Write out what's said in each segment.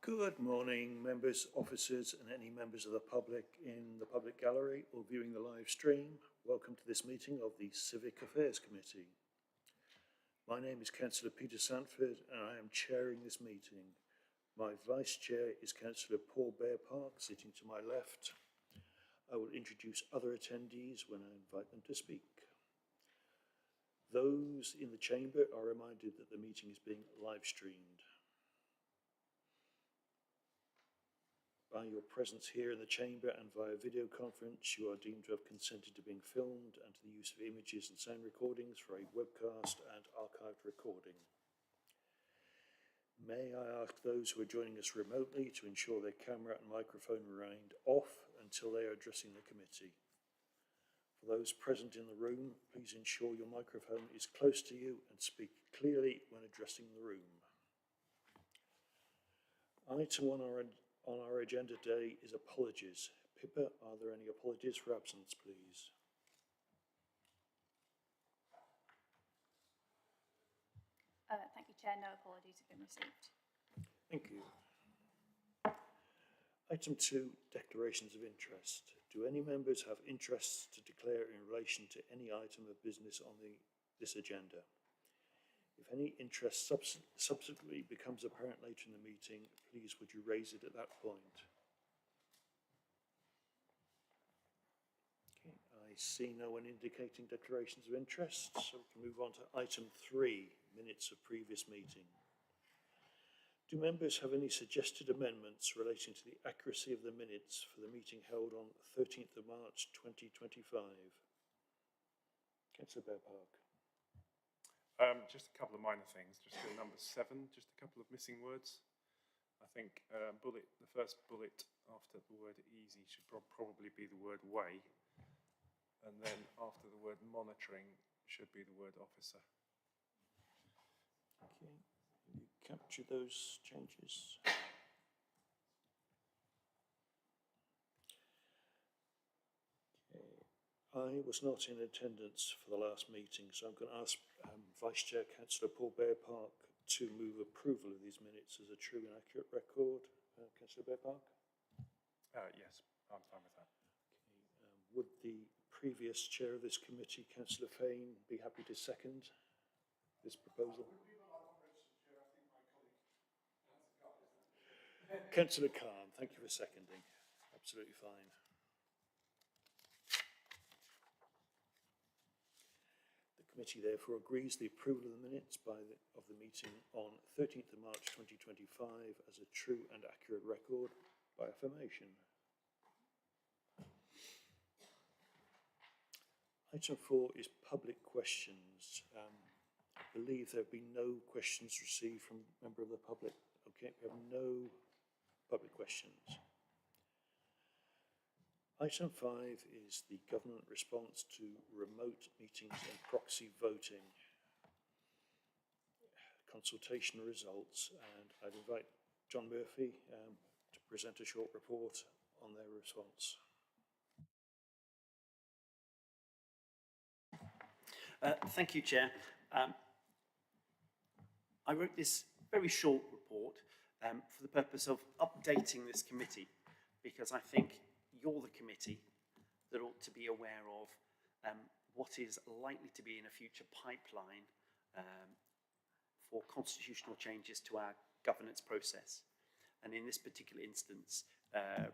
Good morning, members, officers, and any members of the public in the public gallery or viewing the live stream. Welcome to this meeting of the Civic Affairs Committee. My name is Councillor Peter Sanford and I am chairing this meeting. My Vice Chair is Councillor Paul Bearpark, sitting to my left. I will introduce other attendees when I invite them to speak. Those in the chamber are reminded that the meeting is being live streamed. By your presence here in the chamber and via video conference, you are deemed to have consented to being filmed and to the use of images and sound recordings for a webcast and archived recording. May I ask those who are joining us remotely to ensure their camera and microphone remained off until they are addressing the committee. For those present in the room, please ensure your microphone is close to you and speak clearly when addressing the room. Item on our agenda today is apologies. Pippa, are there any apologies for absence, please? Thank you, Chair. No apologies have been received. Thank you. Item 2, declarations of interest. Do any members have interests to declare in relation to any item of business on this agenda? If any interest subsequently becomes apparent later in the meeting, please would you raise it at that point? Okay, I see no one indicating declarations of interest, so we can move on to item 3, minutes of previous meeting. Do members have any suggested amendments relating to the accuracy of the minutes for the meeting held on 13th of March 2025? Councillor Bearpark. Just a couple of minor things. Just for number 7, just a couple of missing words. I think the first bullet after the word easy should probably be the word way. And then after the word monitoring should be the word officer. Okay, you capture those changes. I was not in attendance for the last meeting, so I'm going to ask Vice Chair Councillor Paul Bearpark to move approval of these minutes as a true and accurate record. Councillor Bearpark? Yes, I'm fine with that. Okay. Would the previous chair of this committee, Councillor Fain, be happy to second this proposal? Councillor Khan, thank you for seconding. Absolutely fine. The committee therefore agrees the approval of the minutes of the meeting on 13th of March 2025 as a true and accurate record by affirmation. Item 4 is public questions. I believe there have been no questions received from a member of the public. Okay, we have no public questions. Item 5 is the government response to remote meetings and proxy voting. Consultation results, and I'd invite John Murphy to present a short report on their response. Thank you, Chair. I wrote this very short report for the purpose of updating this committee, because I think you're the committee that ought to be aware of what is likely to be in a future pipeline for constitutional changes to our governance process. And in this particular instance,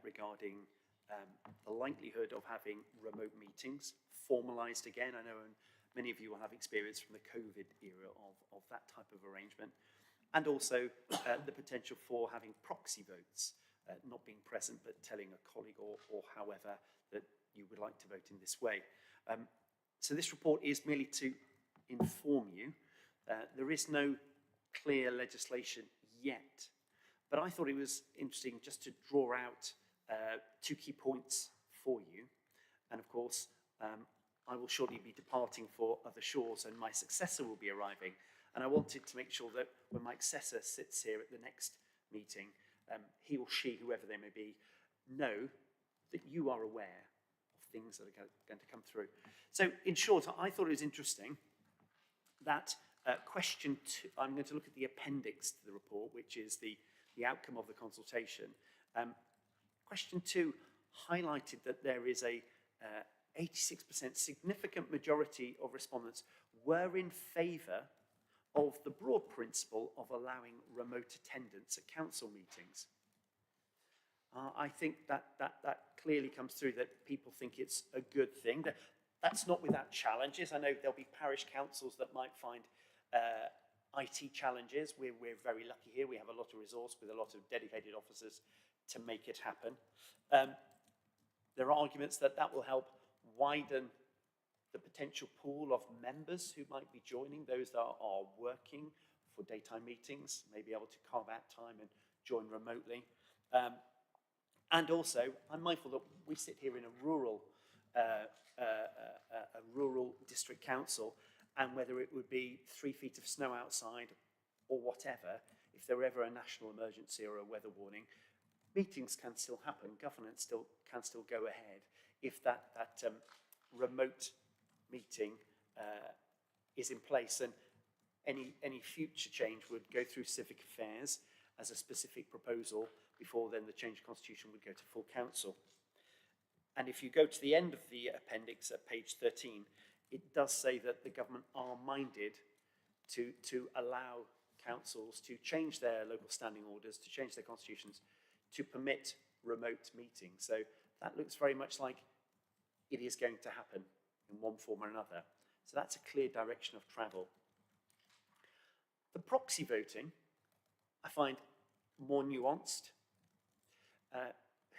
regarding the likelihood of having remote meetings formalised again. I know many of you will have experience from the COVID era of that type of arrangement. And also the potential for having proxy votes, not being present but telling a colleague or however that you would like to vote in this way. So this report is merely to inform you. There is no clear legislation yet, but I thought it was interesting just to draw out 2 key points for you. And of course, I will shortly be departing for other shores and my successor will be arriving. And I wanted to make sure that when my successor sits here at the next meeting, he or she, whoever they may be, know that you are aware of things that are going to come through. So in short, I thought it was interesting that question 2, I'm going to look at the appendix to the report, which is the the outcome of the consultation. Question 2 highlighted that there is a 86% significant majority of respondents were in favour of the broad principle of allowing remote attendance at council meetings. I think that clearly comes through, that people think it's a good thing. That's not without challenges. I know there'll be parish councils that might find IT challenges. We're very lucky here. We have a lot of resource with a lot of dedicated officers to make it happen. There are arguments that will help widen the potential pool of members who might be joining, those that are working for daytime meetings, may be able to carve out time and join remotely. And also, I'm mindful that we sit here in a rural district council, and whether it would be 3 feet of snow outside or whatever, if there were ever a national emergency or a weather warning, meetings can still happen, governance can still go ahead if that remote meeting is in place, and any future change would go through Civic Affairs as a specific proposal before then the change of constitution would go to full council. And if you go to the end of the appendix at page 13, it does say that the government are minded to allow councils to change their local standing orders, to change their constitutions, to permit remote meetings. So that looks very much like it is going to happen in one form or another. So that's a clear direction of travel. The proxy voting, I find more nuanced.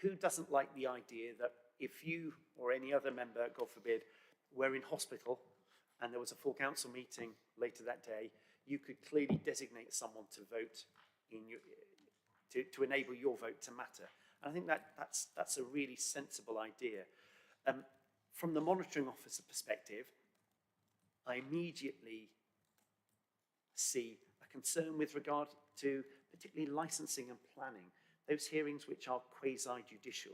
Who doesn't like the idea that if you or any other member, God forbid, were in hospital and there was a full council meeting later that day, you could clearly designate someone to vote in your, to enable your vote to matter. And I think that's a really sensible idea. From the monitoring officer perspective, I immediately see a concern with regard to particularly licensing and planning, those hearings which are quasi-judicial,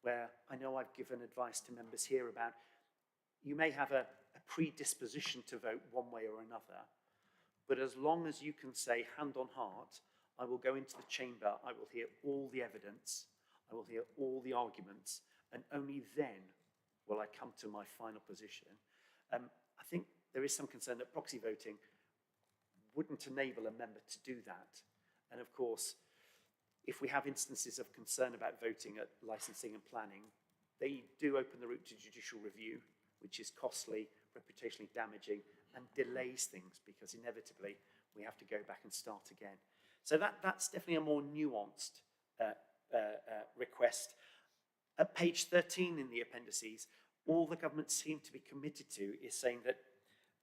where I know I've given advice to members here about you may have a predisposition to vote one way or another, but as long as you can say hand on heart, I will go into the chamber, I will hear all the evidence, I will hear all the arguments, and only then will I come to my final position. I think there is some concern that proxy voting wouldn't enable a member to do that. And of course, if we have instances of concern about voting at licensing and planning, they do open the route to judicial review, which is costly, reputationally damaging, and delays things because inevitably we have to go back and start again. So that's definitely a more nuanced request. At page 13 in the appendices, all the government seem to be committed to is saying that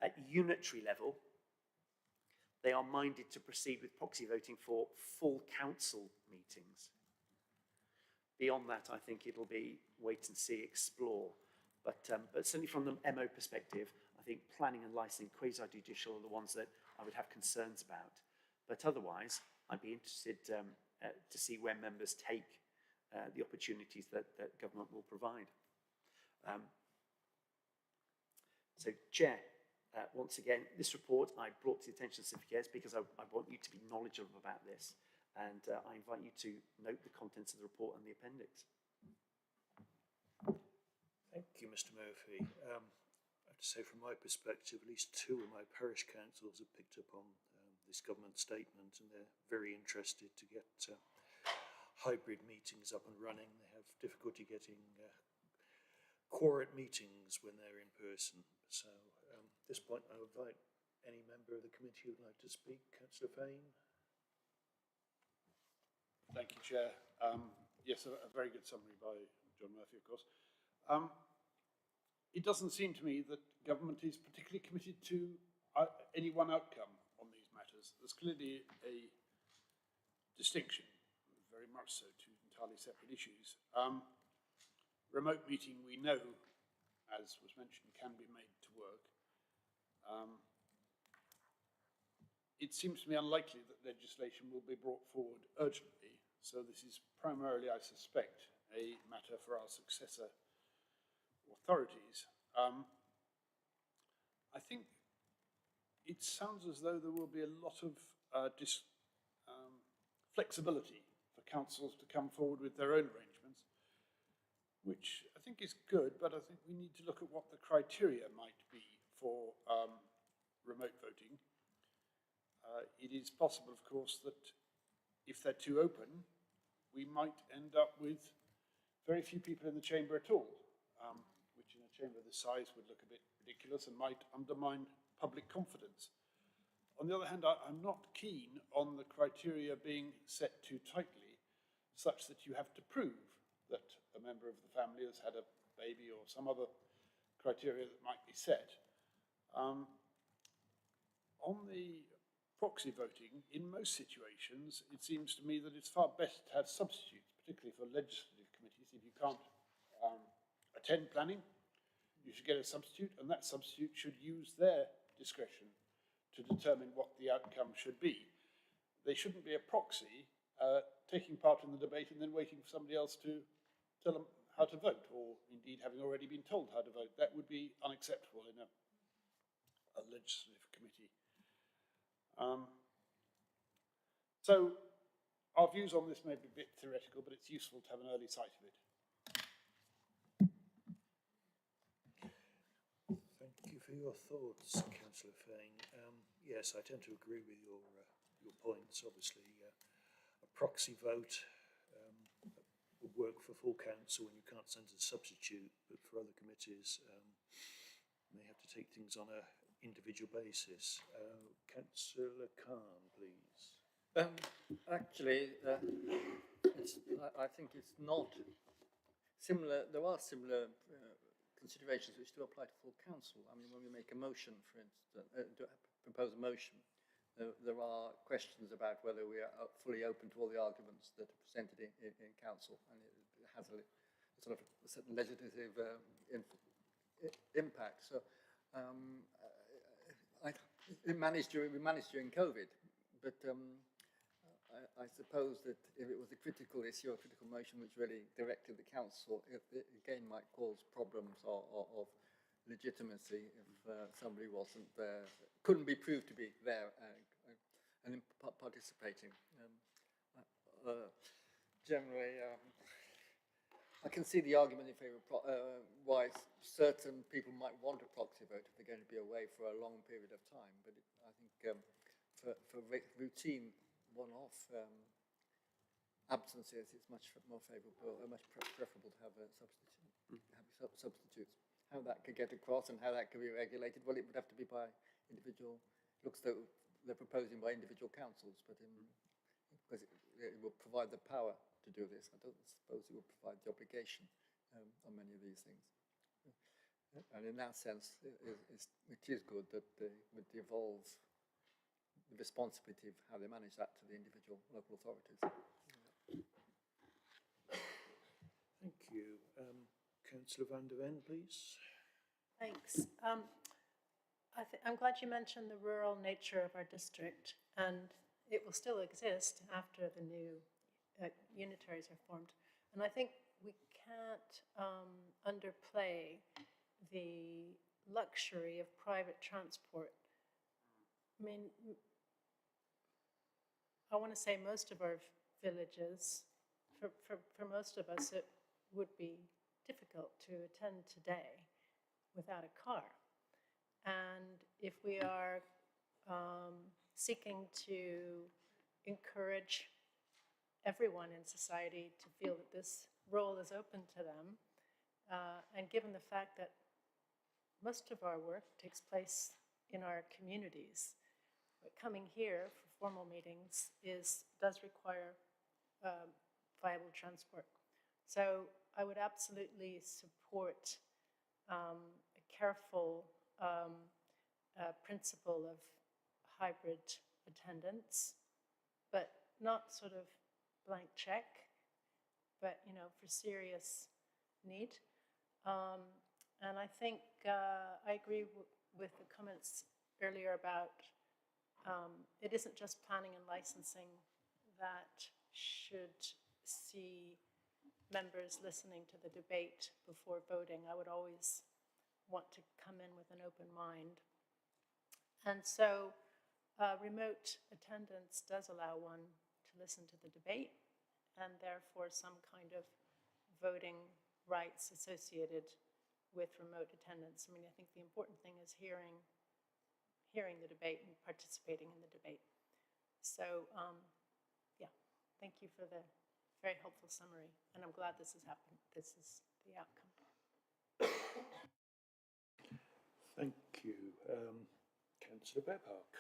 at unitary level, they are minded to proceed with proxy voting for full council meetings. Beyond that, I think it'll be wait and see, explore. But certainly from the MO perspective, I think planning and licensing, quasi-judicial are the ones that I would have concerns about. But otherwise, I'd be interested to see where members take the opportunities that government will provide. So, Chair, once again, this report I brought to the attention of Civic Affairs because I want you to be knowledgeable about this, and I invite you to note the contents of the report and the appendix. Thank you, Mr. Murphy. I have to say, from my perspective, at least 2 of my parish councils have picked up on this government statement, and they're very interested to get hybrid meetings up and running. They have difficulty getting quorate meetings when they're in person. So at this point, I invite any member of the committee who would like to speak. Councillor Fane. Thank you, Chair. Yes, a very good summary by John Murphy, of course. It doesn't seem to me that government is particularly committed to any one outcome on these matters. There's clearly a distinction, very much so, to entirely separate issues. Remote meeting, we know, as was mentioned, can be made to work. It seems to me unlikely that legislation will be brought forward urgently, so this is primarily, I suspect, a matter for our successor authorities. I think it sounds as though there will be a lot of flexibility for councils to come forward with their own arrangements, which I think is good, but I think we need to look at what the criteria might be for remote voting. It is possible, of course, that if they're too open, we might end up with very few people in the chamber at all, which in a chamber this size would look a bit ridiculous and might undermine public confidence. On the other hand, I'm not keen on the criteria being set too tightly, such that you have to prove that a member of the family has had a baby or some other criteria that might be set. On the proxy voting, in most situations, it seems to me that it's far best to have substitutes, particularly for legislative committees. If you can't attend planning, you should get a substitute, and that substitute should use their discretion to determine what the outcome should be. They shouldn't be a proxy taking part in the debate and then waiting for somebody else to tell them how to vote, or indeed having already been told how to vote. That would be unacceptable in a legislative committee. So our views on this may be a bit theoretical, but it's useful to have an early sight of it. Thank you for your thoughts, Councillor Fane. Yes, I tend to agree with your points. Obviously, a proxy vote would work for full council when you can't send a substitute, but for other committees, they have to take things on an individual basis. Councillor Khan, please. Actually, I think it's not similar. There are similar considerations which do apply to full council. I mean, when we make a motion, for instance, propose a motion, there are questions about whether we are fully open to all the arguments that are presented in council, and it has a sort of a certain legislative impact. So we managed during COVID, but I suppose that if it was a critical issue, a critical motion which really directed the council, it again might cause problems of legitimacy if somebody wasn't there, couldn't be proved to be there and participating. Generally, I can see the argument in favour of why certain people might want a proxy vote if they're going to be away for a long period of time, but I think for routine one-off absences, it's much more favourable, much preferable to have a substitutes. How that could get across and how that could be regulated, well, it would have to be by individual. Looks though they're proposing by individual councils, but because it will provide the power to do this. I don't suppose it will provide the obligation on many of these things. And in that sense, it is good that they would devolve the responsibility of how they manage that to the individual local authorities. Thank you. Councillor van der Ven, please. Thanks. I'm glad you mentioned the rural nature of our district, and it will still exist after the new unitaries are formed. And I think we can't underplay the luxury of private transport. I mean, I want to say most of our villages, for most of us, it would be difficult to attend today without a car. And if we are seeking to encourage everyone in society to feel that this role is open to them, and given the fact that most of our work takes place in our communities, but coming here for formal meetings does require viable transport. So I would absolutely support a careful principle of hybrid attendance, but not sort of blank check, but, you know, for serious need. And I think I agree with the comments earlier about it isn't just planning and licensing that should see members listening to the debate before voting. I would always want to come in with an open mind. And so remote attendance does allow one to listen to the debate, and therefore some kind of voting rights associated with remote attendance. I mean, I think the important thing is hearing the debate and participating in the debate. So, yeah, thank you for the very helpful summary, and I'm glad this has happened. This is the outcome. Thank you. Councillor Bearpark.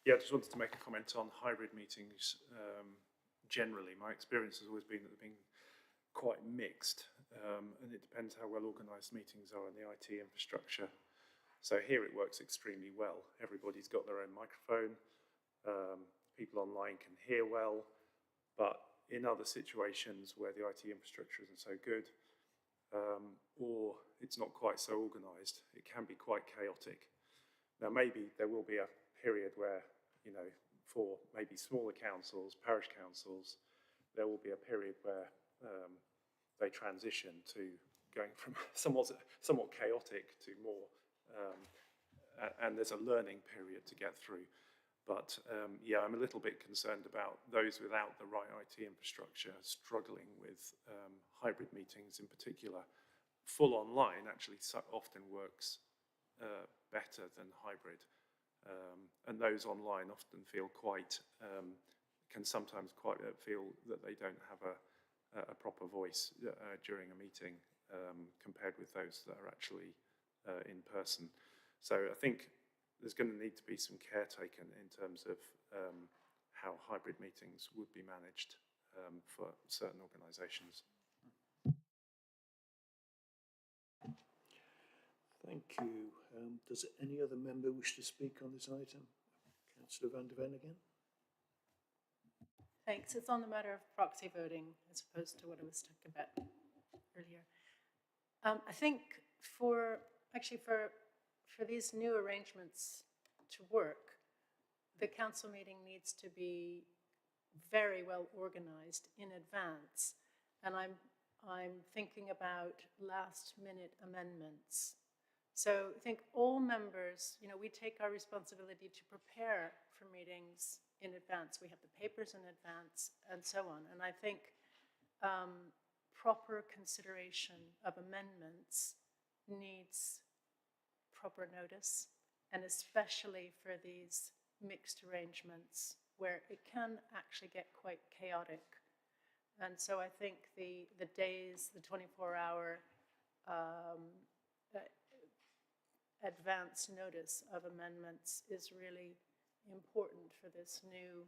Yeah, I just wanted to make a comment on hybrid meetings. Generally, my experience has always been that they've been quite mixed, and it depends how well organised meetings are in the IT infrastructure. So here it works extremely well. Everybody's got their own microphone. People online can hear well, but in other situations where the IT infrastructure isn't so good, or it's not quite so organised, it can be quite chaotic. Now, maybe there will be a period where, you know, for maybe smaller councils, parish councils, there will be a period where they transition to going from somewhat chaotic to more, and there's a learning period to get through. But yeah, I'm a little bit concerned about those without the right IT infrastructure struggling with hybrid meetings in particular. Full online actually often works better than hybrid. And those online often feel quite, can sometimes quite feel that they don't have a proper voice during a meeting compared with those that are actually in person. So I think there's going to need to be some care taken in terms of how hybrid meetings would be managed for certain organisations. Thank you. Does any other member wish to speak on this item? Councillor van der Ven again. Thanks. It's on the matter of proxy voting as opposed to what I was talking about earlier. I think for these new arrangements to work, the council meeting needs to be very well organised in advance. And I'm thinking about last-minute amendments. So I think all members, you know, we take our responsibility to prepare for meetings in advance. We have the papers in advance and so on. And I think proper consideration of amendments needs proper notice, and especially for these mixed arrangements where it can actually get quite chaotic. And so I think the days, the 24-hour advance notice of amendments is really important for this new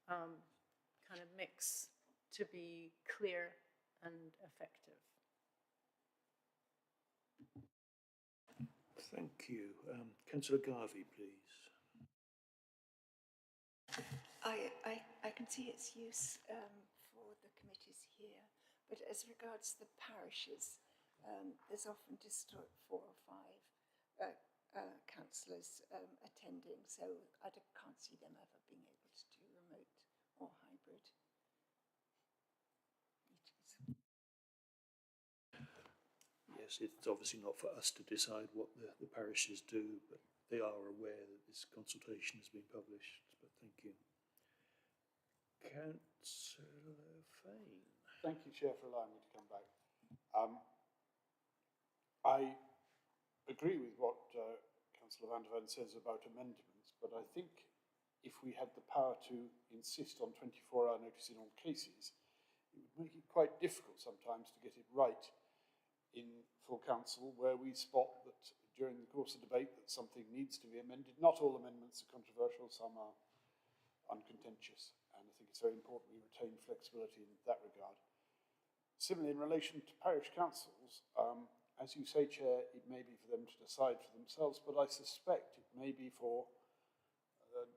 kind of mix to be clear and effective. Thank you. Councillor Garvey, please. I can see its use for the committees here, but as regards the parishes, there's often just 4 or 5 councillors attending, so I can't see them ever being able to do remote or hybrid meetings. Yes, it's obviously not for us to decide what the parishes do, but they are aware that this consultation has been published, but thank you. Councillor Fane. Thank you, Chair, for allowing me to come back. I agree with what Councillor van der Ven says about amendments, but I think if we had the power to insist on 24-hour notice in all cases, it would make it quite difficult sometimes to get it right in full council, where we spot that during the course of debate that something needs to be amended. Not all amendments are controversial, some are uncontentious, and I think it's very important we retain flexibility in that regard. Similarly, in relation to parish councils, as you say, Chair, it may be for them to decide for themselves, but I suspect it may be for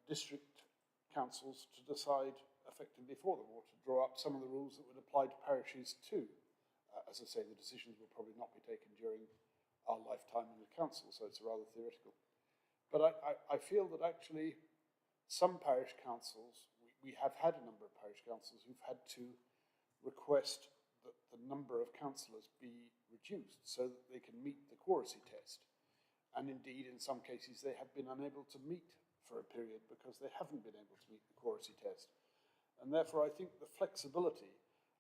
district councils to decide effectively for them, or to draw up some of the rules that would apply to parishes too. As I say, the decisions will probably not be taken during our lifetime in the council, so it's rather theoretical. But I feel that actually some parish councils, we have had a number of parish councils who've had to request that the number of councillors be reduced so that they can meet the quoracy test. And indeed, in some cases, they have been unable to meet for a period because they haven't been able to meet the quorum test. And therefore, I think the flexibility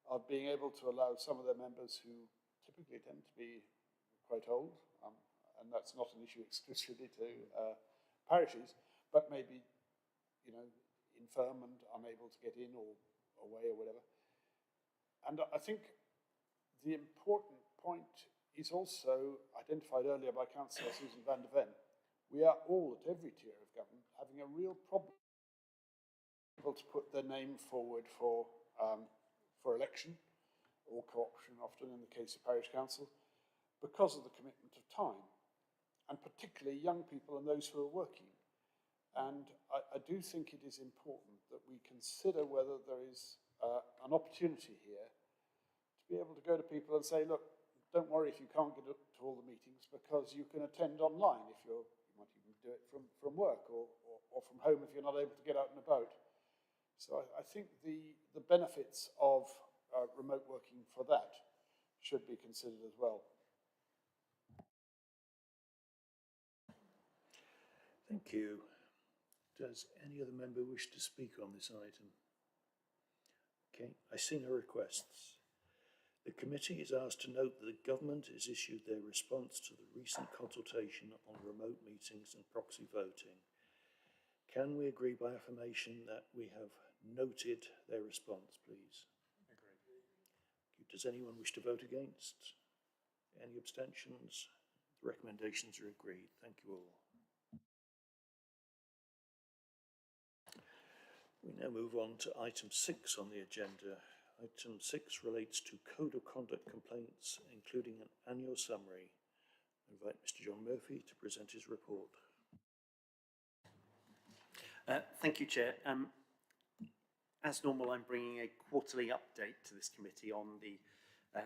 of being able to allow some of their members who typically tend to be quite old, and that's not an issue exclusively to parishes, but maybe, you know, infirm and unable to get in or away or whatever. And I think the important point is also identified earlier by Councillor Susan van der Ven. We are all, at every tier of government, having a real problem to put their name forward for election or co-option, often in the case of parish council, because of the commitment of time, and particularly young people and those who are working. And I do think it is important that we consider whether there is an opportunity here to be able to go to people and say, look, don't worry if you can't get to all the meetings, because you can attend online if you might even do it from work or from home if you're not able to get out and about. So I think the benefits of remote working for that should be considered as well. Thank you. Does any other member wish to speak on this item? Okay, I see no requests. The committee is asked to note that the government has issued their response to the recent consultation on remote meetings and proxy voting. Can we agree by affirmation that we have noted their response, please? Agreed. Does anyone wish to vote against? Any abstentions? The recommendations are agreed. Thank you all. We now move on to item 6 on the agenda. Item 6 relates to Code of Conduct complaints, including an annual summary. I invite Mr. John Murphy to present his report. Thank you, Chair. As normal, I'm bringing a quarterly update to this committee on the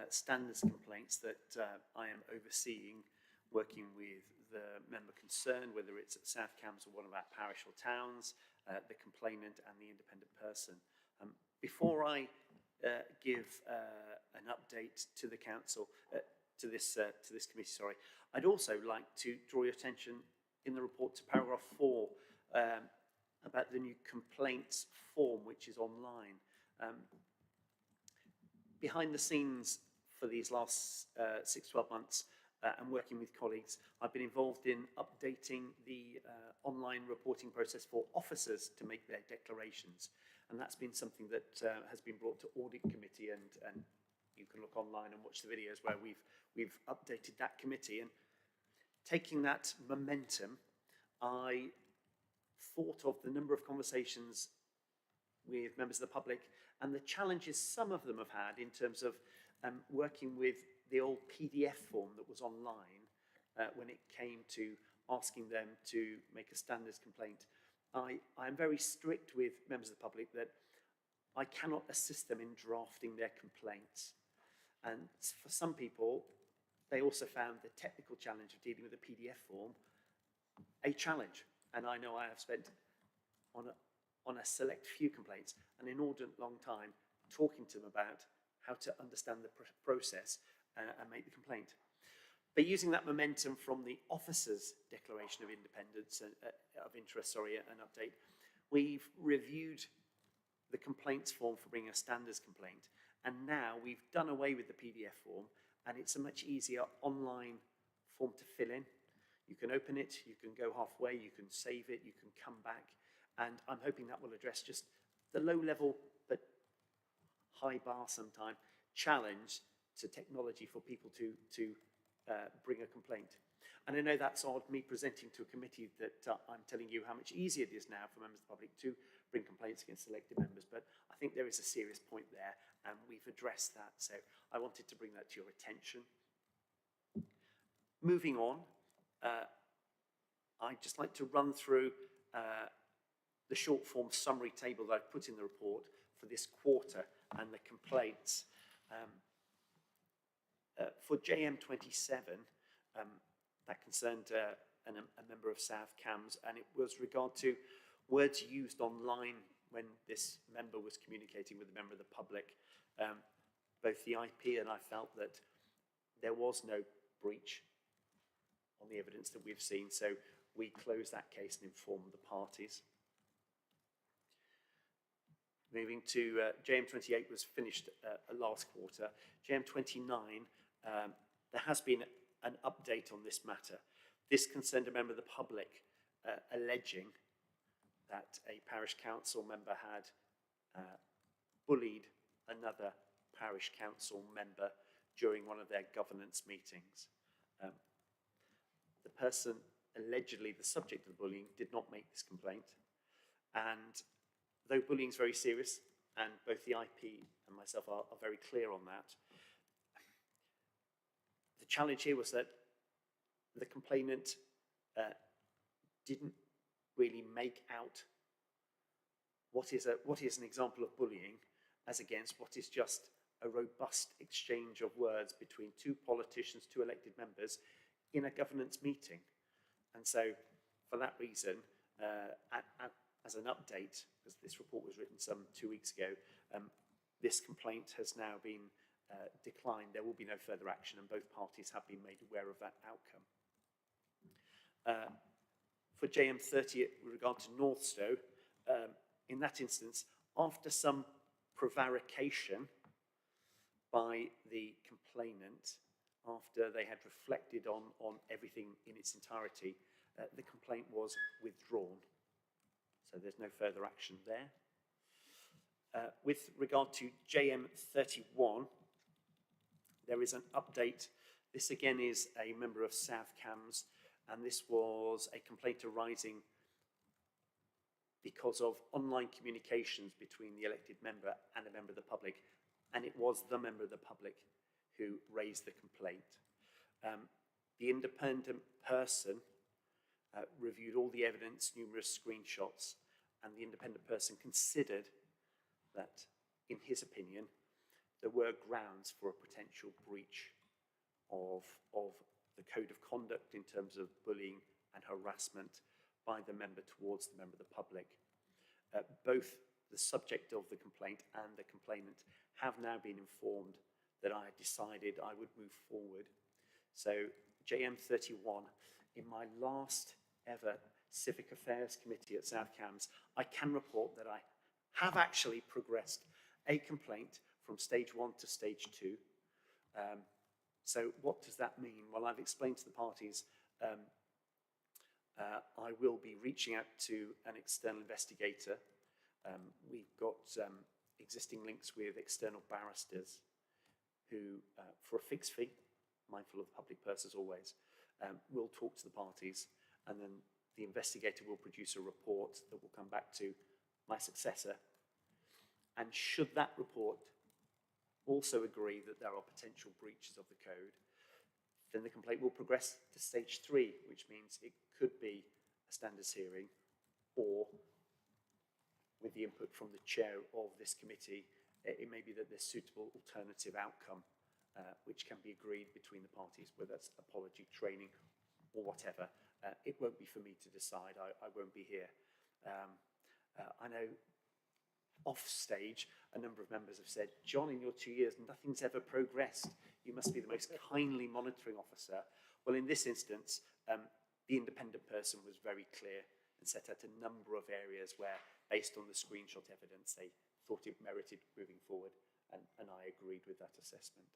standards complaints that I am overseeing, working with the member concerned, whether it's at South Cambs or one of our parish or towns, the complainant and the independent person. Before I give an update to the council, to this committee, sorry, I'd also like to draw your attention in the report to paragraph 4 about the new complaints form, which is online. Behind the scenes for these last 6-12 months, and working with colleagues, I've been involved in updating the online reporting process for officers to make their declarations. And that's been something that has been brought to audit committee, and you can look online and watch the videos where we've updated that committee. And taking that momentum, I thought of the number of conversations with members of the public and the challenges some of them have had in terms of working with the old PDF form that was online when it came to asking them to make a standards complaint. I am very strict with members of the public that I cannot assist them in drafting their complaints. And for some people, they also found the technical challenge of dealing with a PDF form a challenge. And I know I have spent on a select few complaints an inordinate long time talking to them about how to understand the process and make the complaint. But using that momentum from the officer's declaration of independence, of interest, an update, we've reviewed the complaints form for bringing a standards complaint, and now we've done away with the PDF form, and it's a much easier online form to fill in. You can open it, you can go halfway, you can save it, you can come back, and I'm hoping that will address just the low level but high bar sometime challenge to technology for people to bring a complaint. And I know that's odd, me presenting to a committee that I'm telling you how much easier it is now for members of the public to bring complaints against elected members, but I think there is a serious point there, and we've addressed that, so I wanted to bring that to your attention. Moving on, I'd just like to run through the short form summary table that I've put in the report for this quarter and the complaints. For JM27, that concerned a member of South Cambs, and it was regard to words used online when this member was communicating with a member of the public. Both the IP and I felt that there was no breach on the evidence that we've seen, so we closed that case and informed the parties. Moving to JM28 was finished last quarter. JM29, there has been an update on this matter. This concerned a member of the public alleging that a parish council member had bullied another parish council member during one of their governance meetings. The person allegedly the subject of the bullying did not make this complaint, and though bullying is very serious, and both the IP and myself are very clear on that, the challenge here was that the complainant didn't really make out what is an example of bullying as against what is just a robust exchange of words between two politicians, two elected members in a governance meeting. And so for that reason, as an update, because this report was written some 2 weeks ago, this complaint has now been declined. There will be no further action, and both parties have been made aware of that outcome. For JM30, with regard to Northstowe, in that instance, after some prevarication by the complainant, after they had reflected on everything in its entirety, the complaint was withdrawn. So there's no further action there. With regard to JM31, there is an update. This again is a member of South Cams, and this was a complaint arising because of online communications between the elected member and a member of the public, and it was the member of the public who raised the complaint. The independent person reviewed all the evidence, numerous screenshots, and the independent person considered that, in his opinion, there were grounds for a potential breach of the code of conduct in terms of bullying and harassment by the member towards the member of the public. Both the subject of the complaint and the complainant have now been informed that I had decided I would move forward. So JM31, in my last ever Civic Affairs Committee at South Cams, I can report that I have actually progressed a complaint from stage 1 to stage 2. So what does that mean? Well, I've explained to the parties I will be reaching out to an external investigator. We've got existing links with external barristers who, for a fixed fee, mindful of the public purse as always, will talk to the parties, and then the investigator will produce a report that will come back to my successor. And should that report also agree that there are potential breaches of the code, then the complaint will progress to stage 3, which means it could be a standards hearing, or with the input from the chair of this committee, it may be that there's suitable alternative outcome which can be agreed between the parties, whether that's apology, training, or whatever. It won't be for me to decide. I won't be here. I know off stage, a number of members have said, John, in your 2 years, nothing's ever progressed. You must be the most kindly monitoring officer. Well, in this instance, the independent person was very clear and set out a number of areas where, based on the screenshot evidence, they thought it merited moving forward, and I agreed with that assessment.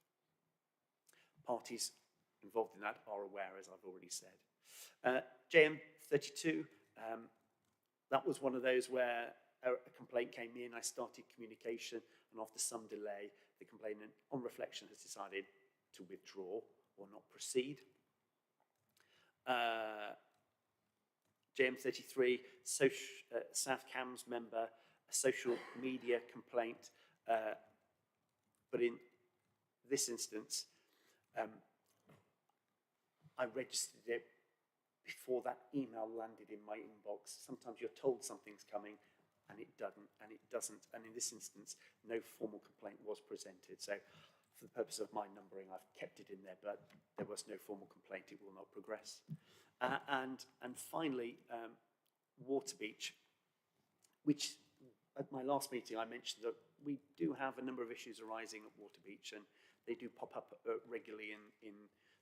Parties involved in that are aware, as I've already said. JM32, that was one of those where a complaint came in, I started communication, and after some delay, the complainant, on reflection, has decided to withdraw or not proceed. JM33, South Cams member, a social media complaint, but in this instance, I registered it before that email landed in my inbox. Sometimes you're told something's coming, and it doesn't, and in this instance, no formal complaint was presented. So for the purpose of my numbering, I've kept it in there, but there was no formal complaint. It will not progress. And finally, Waterbeach, which at my last meeting I mentioned that we do have a number of issues arising at Waterbeach, and they do pop up regularly in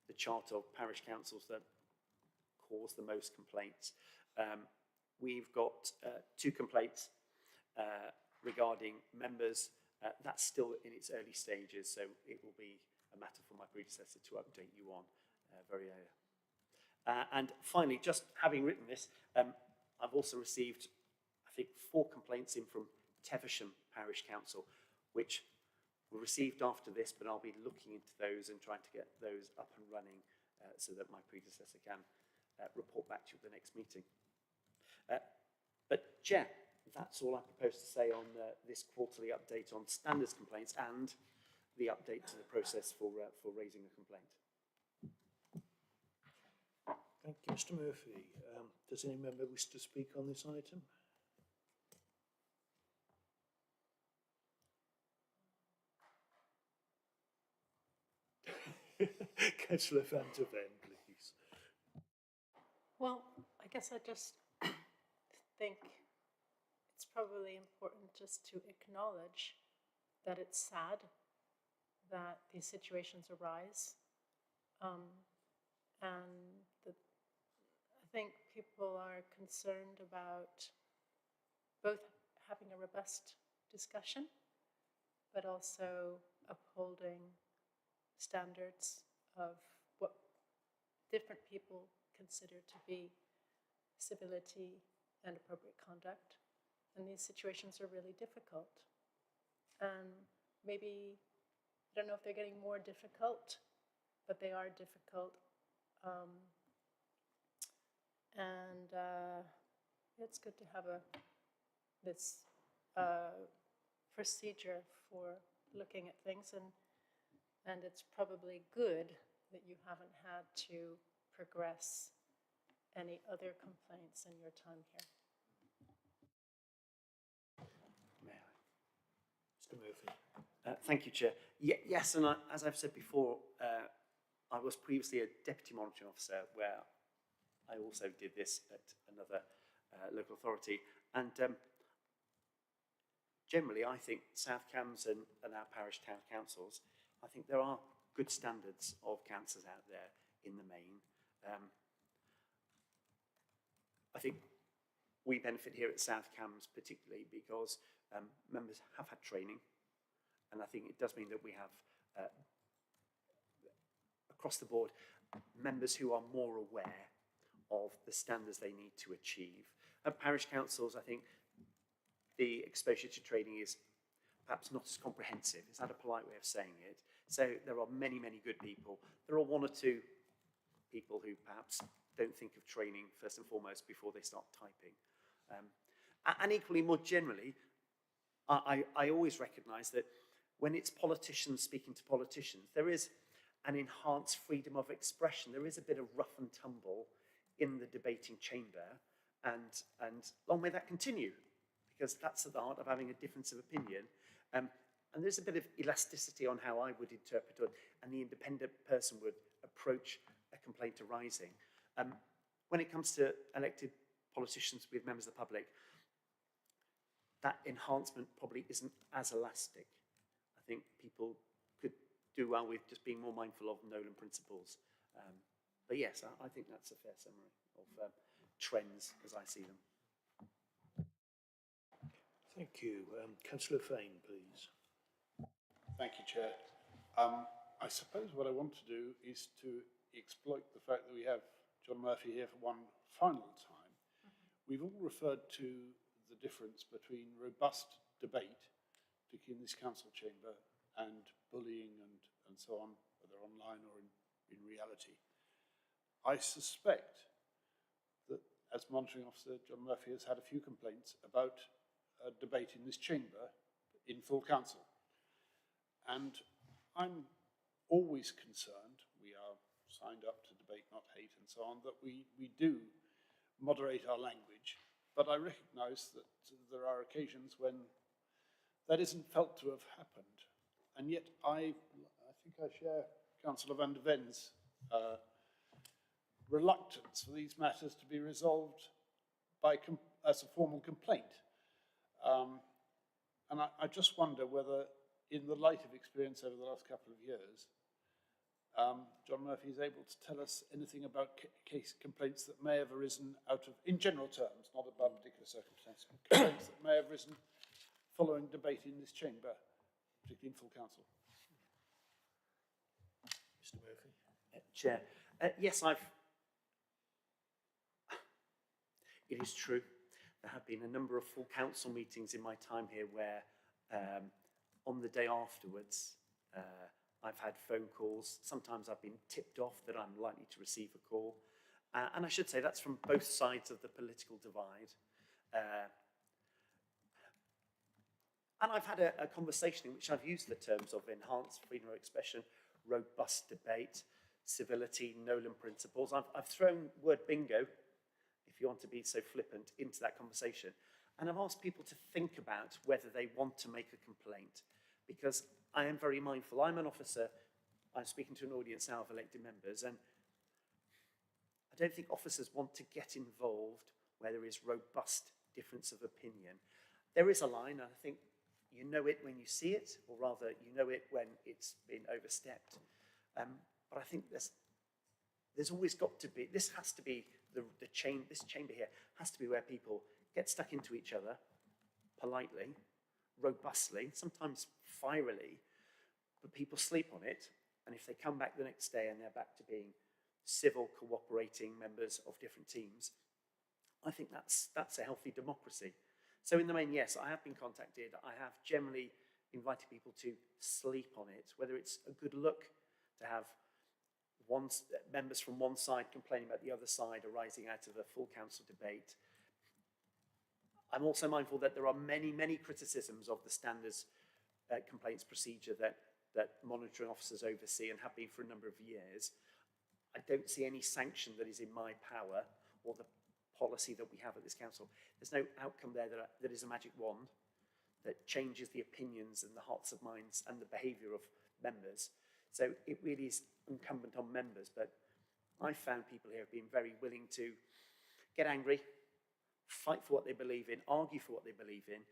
the chart of parish councils that cause the most complaints. We've got 2 complaints regarding members, that's still in its early stages, so it will be a matter for my predecessor to update you on very early. And finally, just having written this, I've also received, I think, 4 complaints in from Teversham Parish Council, which were received after this, but I'll be looking into those and trying to get those up and running so that my predecessor can report back to you at the next meeting. But Chair, that's all I propose to say on this quarterly update on standards complaints and the update to the process for raising a complaint. Thank you, Mr Murphy. Does any member wish to speak on this item? Councillor Van der Ven, please. Well, I guess I just think it's probably important just to acknowledge that it's sad that these situations arise. And I think people are concerned about both having a robust discussion, but also upholding standards of what different people consider to be civility and appropriate conduct. And these situations are really difficult. And maybe, I don't know if they're getting more difficult, but they are difficult. It's good to have this procedure for looking at things, and it's probably good that you haven't had to progress any other complaints in your time here. May I? Mr Murphy. Thank you, Chair. Yes, and as I've said before, I was previously a Deputy Monitoring Officer where I also did this at another local authority. And generally, I think South Cambs and our parish town councils, I think there are good standards of councils out there in the main. I think we benefit here at South Cambs particularly because members have had training, and I think it does mean that we have across the board members who are more aware of the standards they need to achieve. At parish councils, I think the exposure to training is perhaps not as comprehensive. Is that a polite way of saying it? So there are many, many good people. There are 1 or 2 people who perhaps don't think of training first and foremost before they start typing. And equally, more generally, I always recognise that when it's politicians speaking to politicians, there is an enhanced freedom of expression. There is a bit of rough and tumble in the debating chamber, and long may that continue, because that's at the heart of having a difference of opinion. And there's a bit of elasticity on how I would interpret it, and the independent person would approach a complaint arising. When it comes to elected politicians with members of the public, that enhancement probably isn't as elastic. I think people could do well with just being more mindful of Nolan principles. But yes, I think that's a fair summary of trends as I see them. Thank you. Councillor Fane, please. Thank you, Chair. I suppose what I want to do is to exploit the fact that we have John Murphy here for one final time. We've all referred to the difference between robust debate, particularly in this council chamber, and bullying and so on, whether online or in reality. I suspect that as monitoring officer, John Murphy has had a few complaints about debate in this chamber in full council. And I'm always concerned, we are signed up to debate, not hate, and so on, that we do moderate our language. But I recognise that there are occasions when that isn't felt to have happened. And yet I think I share Councillor Van der Ven's reluctance for these matters to be resolved as a formal complaint. And I just wonder whether, in the light of experience over the last couple of years, John Murphy is able to tell us anything about case complaints that may have arisen out of, in general terms, not about particular circumstances, complaints that may have arisen following debate in this chamber, particularly in full council. Mr Murphy? Chair, yes, it is true. There have been a number of full council meetings in my time here where on the day afterwards, I've had phone calls. Sometimes I've been tipped off that I'm likely to receive a call. And I should say that's from both sides of the political divide. And I've had a conversation in which I've used the terms of enhanced freedom of expression, robust debate, civility, Nolan principles. I've thrown word bingo, if you want to be so flippant, into that conversation. And I've asked people to think about whether they want to make a complaint, because I am very mindful. I'm an officer. I'm speaking to an audience now of elected members, and I don't think officers want to get involved where there is robust difference of opinion. There is a line, and I think you know it when you see it, or rather you know it when it's been overstepped. But I think there's always got to be, this has to be, this chamber here has to be where people get stuck into each other politely, robustly, sometimes fierily, but people sleep on it, and if they come back the next day and they're back to being civil, cooperating members of different teams, I think that's a healthy democracy. So in the main, yes, I have been contacted. I have generally invited people to sleep on it, whether it's a good look to have members from one side complaining about the other side arising out of a full council debate. I'm also mindful that there are many, many criticisms of the standards complaints procedure that monitoring officers oversee and have been for a number of years. I don't see any sanction that is in my power or the policy that we have at this council. There's no outcome there that is a magic wand that changes the opinions and the hearts of minds and the behaviour of members. So it really is incumbent on members, but I've found people here have been very willing to get angry, fight for what they believe in, argue for what they believe in,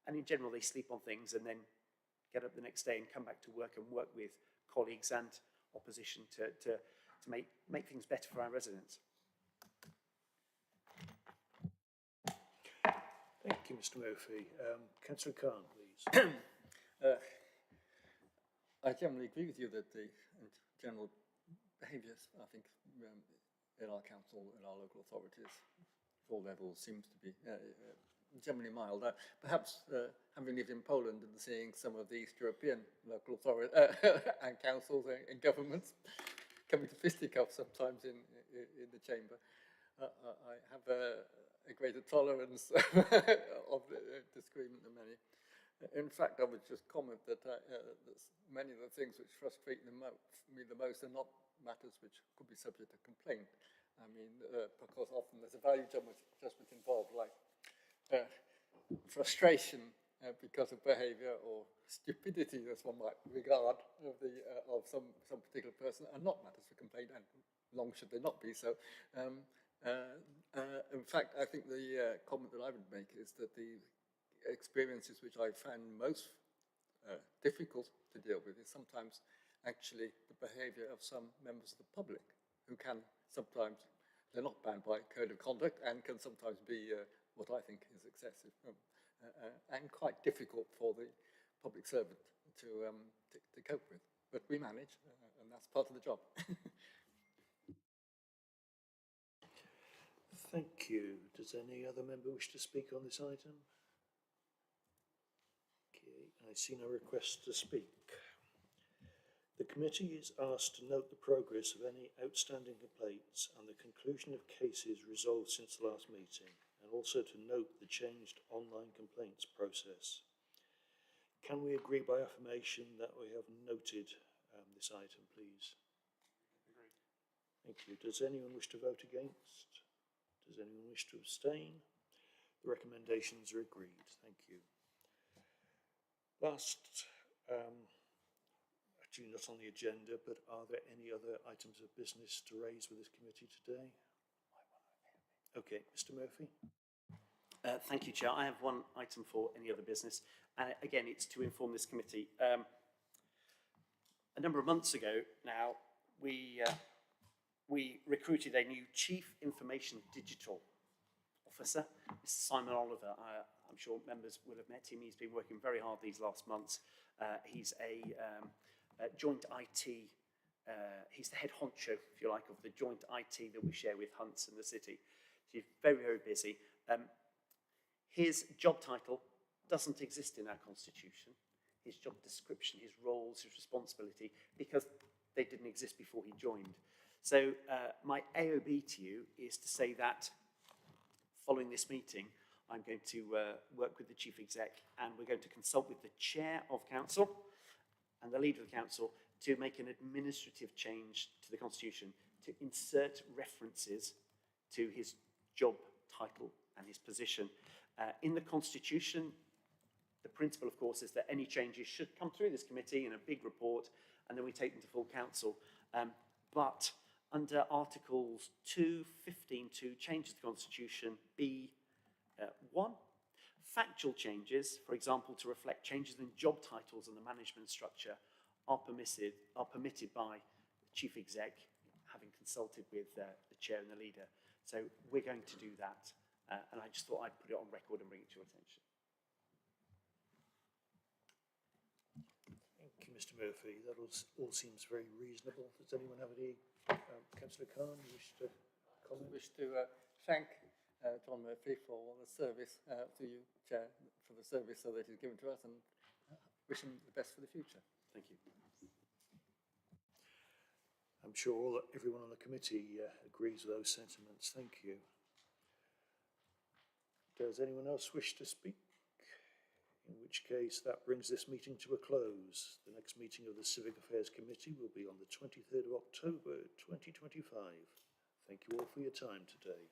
and in general they sleep on things and then get up the next day and come back to work and work with colleagues and opposition to make things better for our residents. Thank you, Mr Murphy. Councillor Khan, please. I generally agree with you that the general behaviours, I think, in our council and our local authorities, all levels, seems to be generally mild. Perhaps having lived in Poland and seeing some of the East European local authorities and councils and governments coming to fisticuffs sometimes in the chamber, I have a greater tolerance of disagreement than many. In fact, I would just comment that many of the things which frustrate me the most are not matters which could be subject to complaint. I mean, because often there's a value judgment involved, like frustration because of behaviour or stupidity, as one might regard, of some particular person, are not matters for complaint, and long should they not be so. In fact, I think the comment that I would make is that the experiences which I found most difficult to deal with is sometimes actually the behaviour of some members of the public who can sometimes, they're not bound by code of conduct and can sometimes be what I think is excessive and quite difficult for the public servant to cope with. But we manage, and that's part of the job. Thank you. Does any other member wish to speak on this item? Okay, I see no request to speak. The committee is asked to note the progress of any outstanding complaints and the conclusion of cases resolved since the last meeting, and also to note the changed online complaints process. Can we agree by affirmation that we have noted this item, please? Agreed. Thank you. Does anyone wish to vote against? Does anyone wish to abstain? The recommendations are agreed. Thank you. Last, actually not on the agenda, but are there any other items of business to raise with this committee today? Okay, Mr Murphy. Thank you, Chair. I have one item for any other business, and again, it's to inform this committee. A number of months ago now, we recruited a new Chief Information Digital Officer, Mr Simon Oliver. I'm sure members will have met him. He's been working very hard these last months. He's a joint IT, he's the head honcho, if you like, of the joint IT that we share with Hunts and the city. So he's very, very busy. His job title doesn't exist in our constitution. His job description, his roles, his responsibility, because they didn't exist before he joined. So my AOB to you is to say that following this meeting, I'm going to work with the Chief Exec, and we're going to consult with the Chair of Council and the Leader of the Council to make an administrative change to the Constitution to insert references to his job title and his position. In the Constitution, the principle, of course, is that any changes should come through this committee in a big report, and then we take them to full council. But under Articles 2:15.2, changes to the Constitution, B1, factual changes, for example, to reflect changes in job titles and the management structure, are permitted by the Chief Exec, having consulted with the Chair and the Leader. So we're going to do that, and I just thought I'd put it on record and bring it to your attention. Thank you, Mr Murphy. That all seems very reasonable. Does anyone have any, Councillor Khan, you wish to comment? I wish to thank John Murphy for the service, to you, Chair, for the service that he's given to us, and wish him the best for the future. Thank you. I'm sure everyone on the committee agrees with those sentiments. Thank you. Does anyone else wish to speak? In which case, that brings this meeting to a close. The next meeting of the Civic Affairs Committee will be on the 23rd of October 2025. Thank you all for your time today.